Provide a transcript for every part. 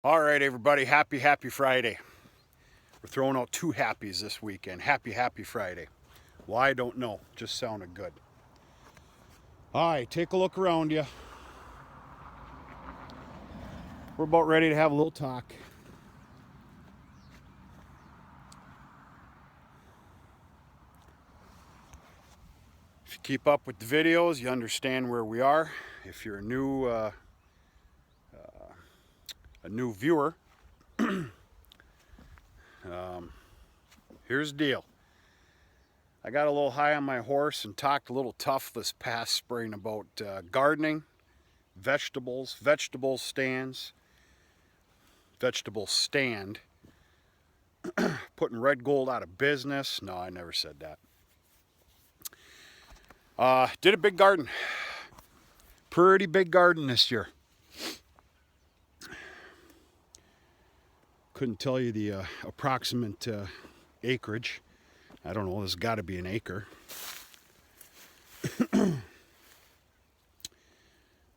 All right, everybody, happy Friday. We're throwing out two happies this weekend. Happy Friday. Well, I don't know, just sounded good. All right, take a look around you. We're about ready to have a little talk. If you keep up with the videos, you understand where we are. If you're a new viewer, here's the deal. I got a little high on my horse and talked a little tough this past spring about gardening, vegetables, vegetable stand, putting Red Gold out of business. No, I never said that. Did a big garden. Pretty big garden this year. Couldn't tell you the approximate acreage. I don't know, there's got to be an acre.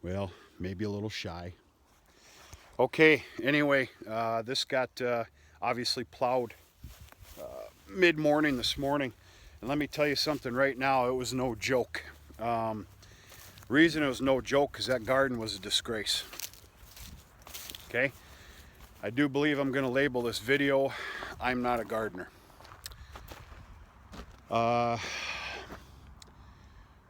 Well, maybe a little shy. Okay, anyway, this got obviously plowed mid-morning this morning. And let me tell you something right now, it was no joke. Reason it was no joke is that garden was a disgrace. Okay? I do believe I'm going to label this video, I'm not a gardener.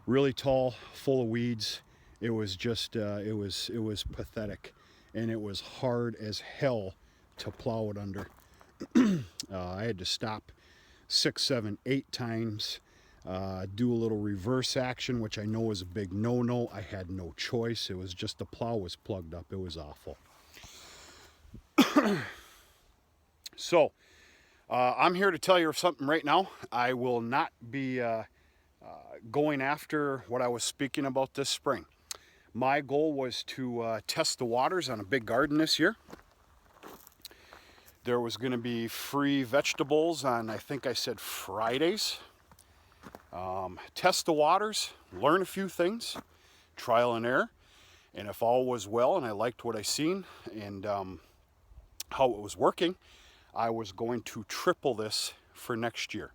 Really tall, full of weeds. It was just, it was pathetic. And it was hard as hell to plow it under. I had to stop 6, 7, 8 times, do a little reverse action, which I know is a big no-no. I had no choice. It was just the plow was plugged up. It was awful. So, I'm here to tell you something right now. I will not be going after what I was speaking about this spring. My goal was to test the waters on a big garden this year. There was going to be free vegetables on, I think I said Fridays. Test the waters, learn a few things, trial and error. And if all was well and I liked what I seen and how it was working, I was going to triple this for next year.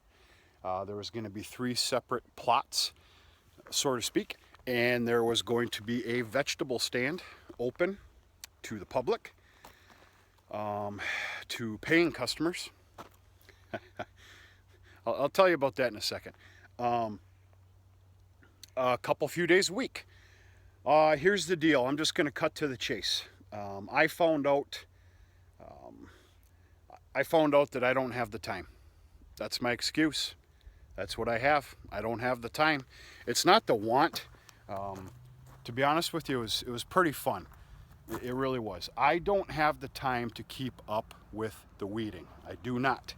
There was going to be 3 separate plots, so to speak, and there was going to be a vegetable stand open to the public, to paying customers. I'll tell you about that in a second. A few days a week. Here's the deal. I'm just going to cut to the chase. I found out that I don't have the time. That's my excuse. That's what I have. I don't have the time. It's not the want. To be honest with you, it was pretty fun. It really was. I don't have the time to keep up with the weeding. I do not.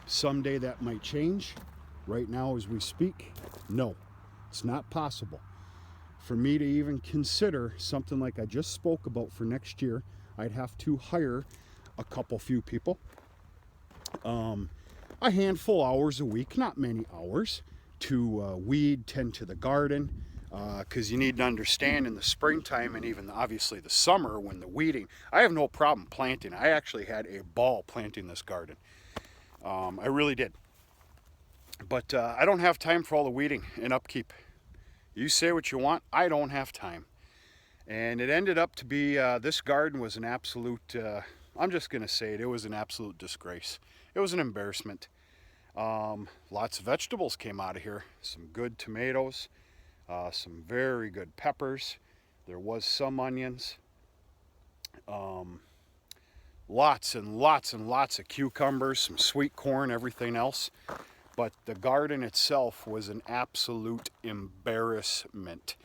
Someday that might change. Right now, as we speak, no, it's not possible. For me to even consider something like I just spoke about for next year, I'd have to hire a few people. A handful hours a week, not many hours, to weed, tend to the garden, because you need to understand in the springtime and even obviously the summer when the weeding, I have no problem planting. I actually had a ball planting this garden. I really did. But I don't have time for all the weeding and upkeep. You say what you want, I don't have time. And it ended up to be, this garden was an absolute, I'm just going to say it was an absolute disgrace. It was an embarrassment. Lots of vegetables came out of here. Some good tomatoes, some very good peppers. There was some onions. Lots and lots and lots of cucumbers, some sweet corn, everything else. But the garden itself was an absolute embarrassment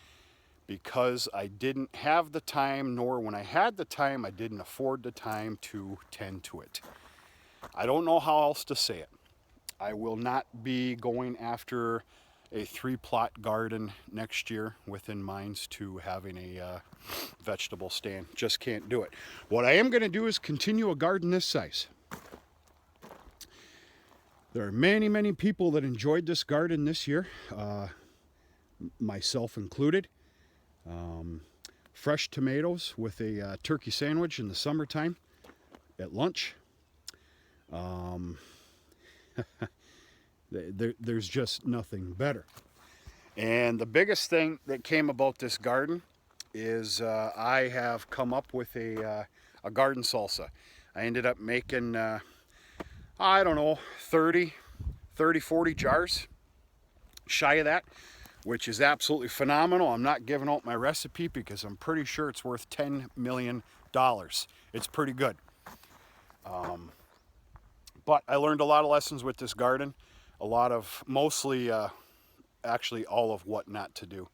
because I didn't have the time, nor when I had the time, I didn't afford the time to tend to it. I don't know how else to say it. I will not be going after a 3-plot garden next year within minds to having a vegetable stand. Just can't do it. What I am going to do is continue a garden this size. There are many people that enjoyed this garden this year, myself included. fresh tomatoes with a turkey sandwich in the summertime at lunch. There's just nothing better. And the biggest thing that came about this garden is I have come up with a garden salsa. I ended up making, I don't know, 30, 40 jars, shy of that, which is absolutely phenomenal. I'm not giving out my recipe because I'm pretty sure it's worth $10 million. It's pretty good. But I learned a lot of lessons with this garden. A lot of, mostly, actually all of what not to do.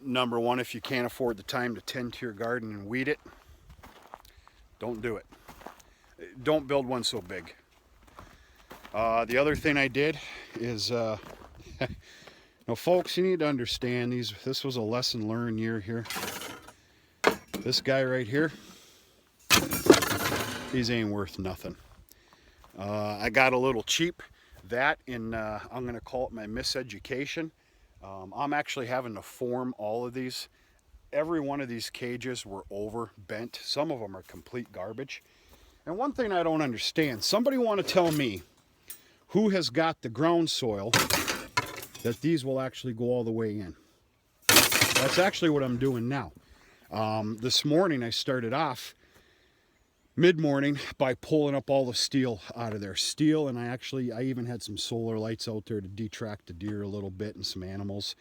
Number one, if you can't afford the time to tend to your garden and weed it, don't do it. Don't build one so big. The other thing I did is, now folks, you need to understand this was a lesson learned year here. This guy right here, these ain't worth nothing. I got a little cheap. That in, I'm going to call it my miseducation. I'm actually having to form all of these. Every one of these cages were over bent. Some of them are complete garbage. And one thing I don't understand, somebody want to tell me who has got the ground soil that these will actually go all the way in. That's actually what I'm doing now. This morning I started off mid-morning by pulling up all the steel out of there. Steel, and I even had some solar lights out there to detract the deer a little bit and some animals.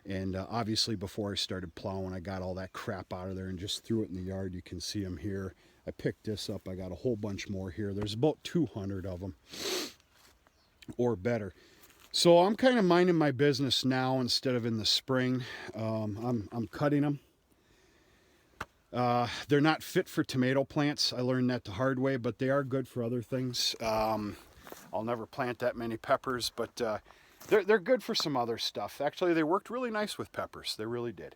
And obviously before I started plowing, I got all that crap out of there and just threw it in the yard. You can see them here. I picked this up. I got a whole bunch more here. There's about 200 of them or better. So I'm kind of minding my business now instead of in the spring. I'm cutting them. They're not fit for tomato plants. I learned that the hard way, but they are good for other things. I'll never plant that many peppers, but they're good for some other stuff. Actually, they worked really nice with peppers. They really did.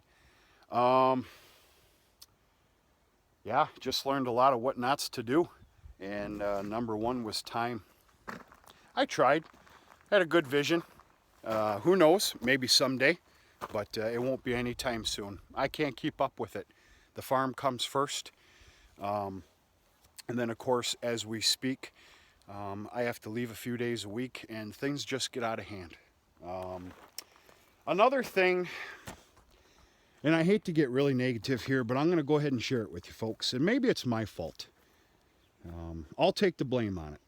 Yeah, just learned a lot of what nots to do. And number one was time. I tried. Had a good vision. Who knows? Maybe someday, but it won't be anytime soon. I can't keep up with it. The farm comes first. And then, of course, as we speak, I have to leave a few days a week, and things just get out of hand. Another thing, and I hate to get really negative here, but I'm going to go ahead and share it with you folks, and maybe it's my fault. I'll take the blame on it.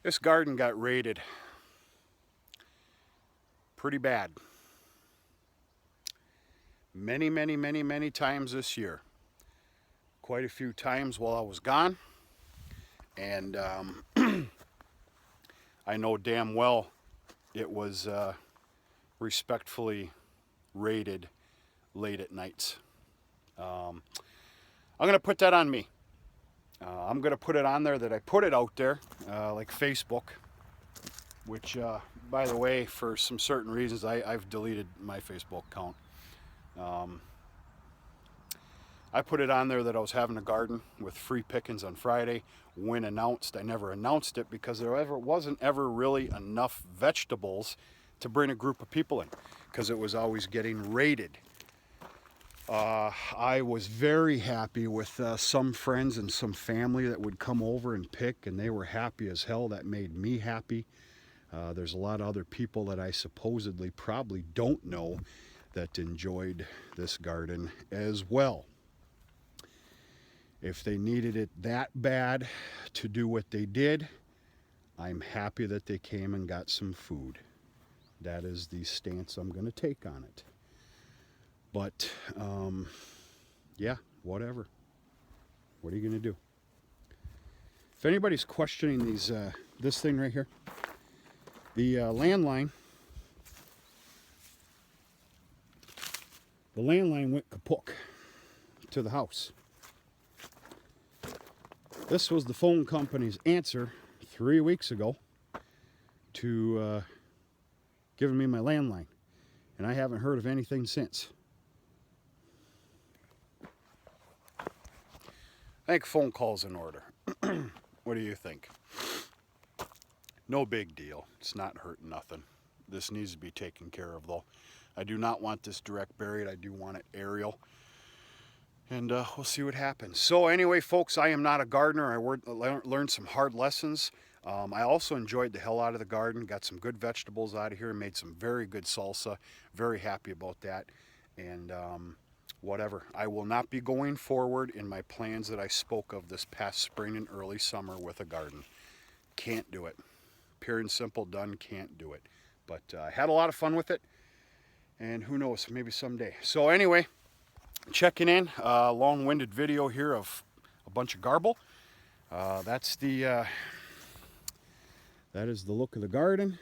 This garden got raided pretty bad. Many times this year. Quite a few times while I was gone. And I know damn well it was respectfully raided late at nights. I'm going to put that on me. I'm going to put it on there that I put it out there, like Facebook, which, by the way, for some certain reasons, I've deleted my Facebook account. I put it on there that I was having a garden with free pickings on Friday. When announced, I never announced it because there wasn't ever really enough vegetables to bring a group of people in because it was always getting raided. I was very happy with some friends and some family that would come over and pick, and they were happy as hell. That made me happy. There's a lot of other people that I supposedly probably don't know that enjoyed this garden as well. If they needed it that bad to do what they did, I'm happy that they came and got some food. That is the stance I'm going to take on it. But, yeah, whatever. What are you going to do? If anybody's questioning these, this thing right here, the landline went kaput to the house. This was the phone company's answer 3 weeks ago to giving me my landline, and I haven't heard of anything since. I think phone call's in order. What do you think? No big deal. It's not hurting nothing. This needs to be taken care of though. I do not want this direct buried. I do want it aerial. And we'll see what happens. So anyway, folks, I am not a gardener. I learned some hard lessons. I also enjoyed the hell out of the garden. Got some good vegetables out of here. Made some very good salsa. Very happy about that. And whatever. I will not be going forward in my plans that I spoke of this past spring and early summer with a garden. Can't do it. Pure and simple, done. Can't do it. But I had a lot of fun with it. And who knows, maybe someday. So anyway, checking in, long-winded video here of a bunch of garble. That is the look of the garden.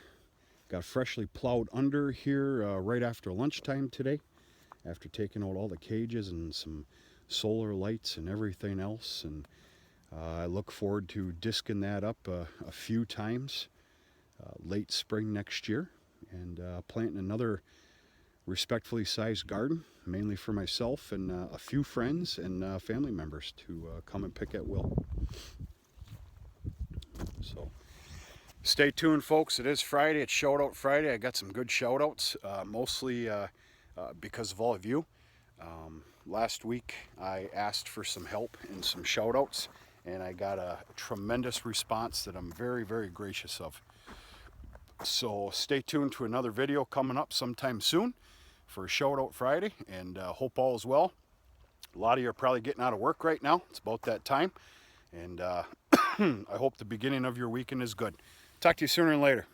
Got freshly plowed under here right after lunchtime today, after taking out all the cages and some solar lights and everything else. And I look forward to disking that up a few times late spring next year, and planting another respectfully sized garden, mainly for myself and a few friends and family members to come and pick at will. So stay tuned, folks. It is Friday. It's Shout Out Friday. I got some good shout outs, mostly because of all of you. Last week I asked for some help and some shout outs, and I got a tremendous response that I'm very, very gracious of. So stay tuned to another video coming up sometime soon for a Shout Out Friday, and hope all is well. A lot of you are probably getting out of work right now. It's about that time, and I hope the beginning of your weekend is good. Talk to you sooner and later.